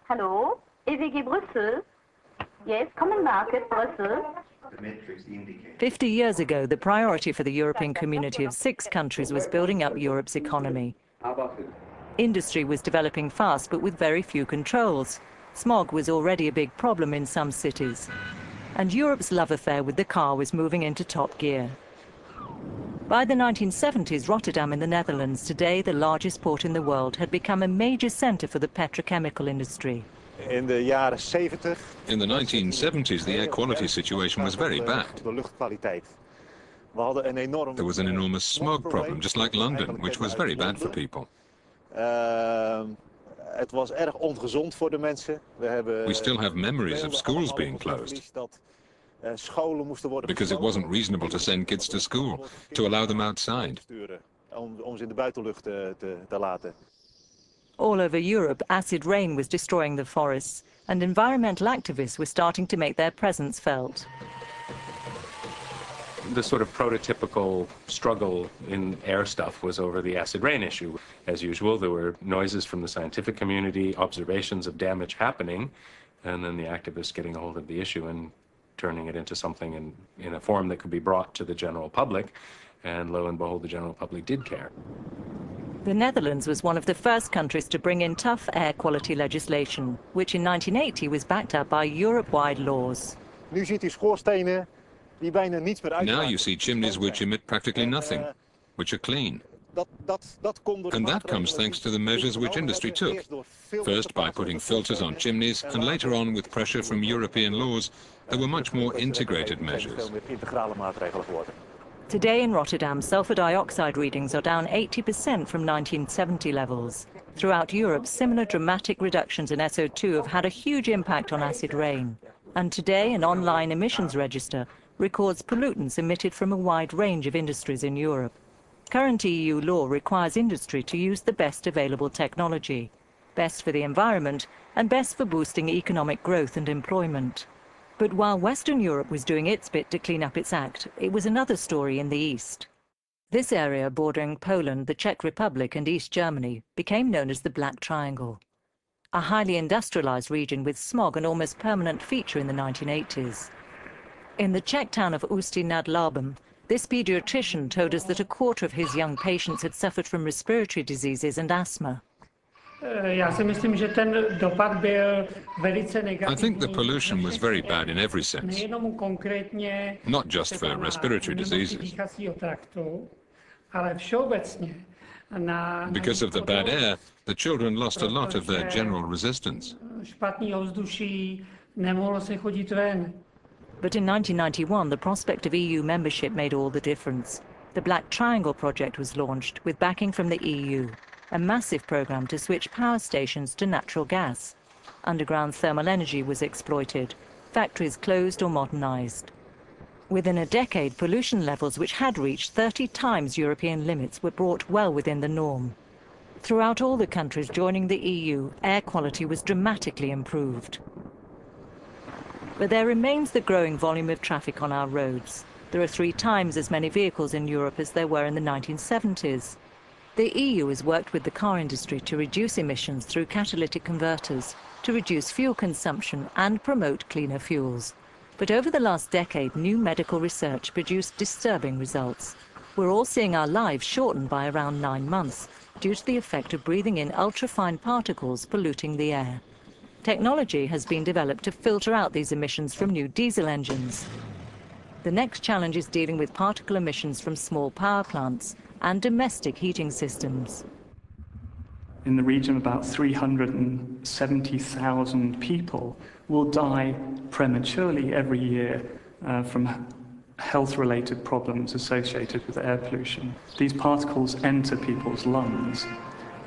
Hello, EVG Brussels. Yes, Common Market, Brussels. 50 years ago, the priority for the European Community of 6 countries was building up Europe's economy. Industry was developing fast, but with very few controls. Smog was already a big problem in some cities. And Europe's love affair with the car was moving into top gear. By the 1970s, Rotterdam in the Netherlands, today the largest port in the world, had become a major center for the petrochemical industry. In the 70s. In the 1970s, the air quality situation was very bad. There was an enormous smog problem, just like London, which was very bad for people. We still have memories of schools being closed because it wasn't reasonable to send kids to school, to allow them outside. All over Europe, acid rain was destroying the forests, and environmental activists were starting to make their presence felt. The sort of prototypical struggle in air stuff was over the acid rain issue. As usual, there were noises from the scientific community, observations of damage happening, and then the activists getting a hold of the issue and turning it into something in a form that could be brought to the general public. And lo and behold, the general public did care. The Netherlands was one of the first countries to bring in tough air quality legislation, which in 1980 was backed up by Europe-wide laws. Now you see chimneys which emit practically nothing, which are clean. And that comes thanks to the measures which industry took. First by putting filters on chimneys, and later on with pressure from European laws, there were much more integrated measures. Today in Rotterdam, sulfur dioxide readings are down 80% from 1970 levels. Throughout Europe, similar dramatic reductions in SO2 have had a huge impact on acid rain. And today, an online emissions register records pollutants emitted from a wide range of industries in Europe. Current EU law requires industry to use the best available technology, best for the environment and best for boosting economic growth and employment. But while Western Europe was doing its bit to clean up its act, it was another story in the east. This area bordering Poland, the Czech Republic and East Germany became known as the Black Triangle, a highly industrialized region with smog an almost permanent feature in the 1980s. In the Czech town of Ústí nad Labem, this pediatrician told us that a quarter of his young patients had suffered from respiratory diseases and asthma. I think the pollution was very bad in every sense, not just for respiratory diseases. Because of the bad air, the children lost a lot of their general resistance. But in 1991, the prospect of EU membership made all the difference. The Black Triangle project was launched with backing from the EU, a massive program to switch power stations to natural gas. Underground thermal energy was exploited, factories closed or modernized. Within a decade, pollution levels which had reached 30 times European limits were brought well within the norm. Throughout all the countries joining the EU, air quality was dramatically improved. But there remains the growing volume of traffic on our roads. There are 3 times as many vehicles in Europe as there were in the 1970s. The EU has worked with the car industry to reduce emissions through catalytic converters, to reduce fuel consumption and promote cleaner fuels. But over the last decade, new medical research produced disturbing results. We're all seeing our lives shortened by around 9 months due to the effect of breathing in ultrafine particles polluting the air. Technology has been developed to filter out these emissions from new diesel engines. The next challenge is dealing with particle emissions from small power plants and domestic heating systems. In the region, about 370,000 people will die prematurely every year from health-related problems associated with air pollution. These particles enter people's lungs,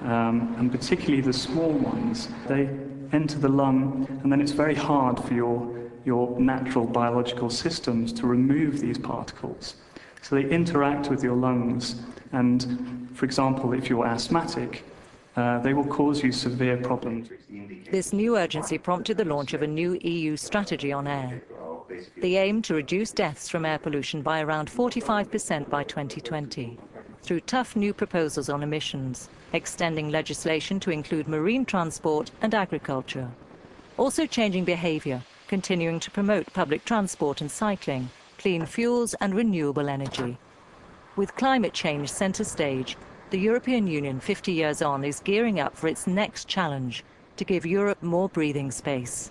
and particularly the small ones. They enter the lung, and then it's very hard for your natural biological systems to remove these particles. So they interact with your lungs, and, for example, if you're asthmatic, they will cause you severe problems. This new urgency prompted the launch of a new EU strategy on air. The aim to reduce deaths from air pollution by around 45% by 2020, through tough new proposals on emissions, extending legislation to include marine transport and agriculture. Also changing behaviour, continuing to promote public transport and cycling, clean fuels and renewable energy. With climate change centre stage, the European Union 50 years on is gearing up for its next challenge, to give Europe more breathing space.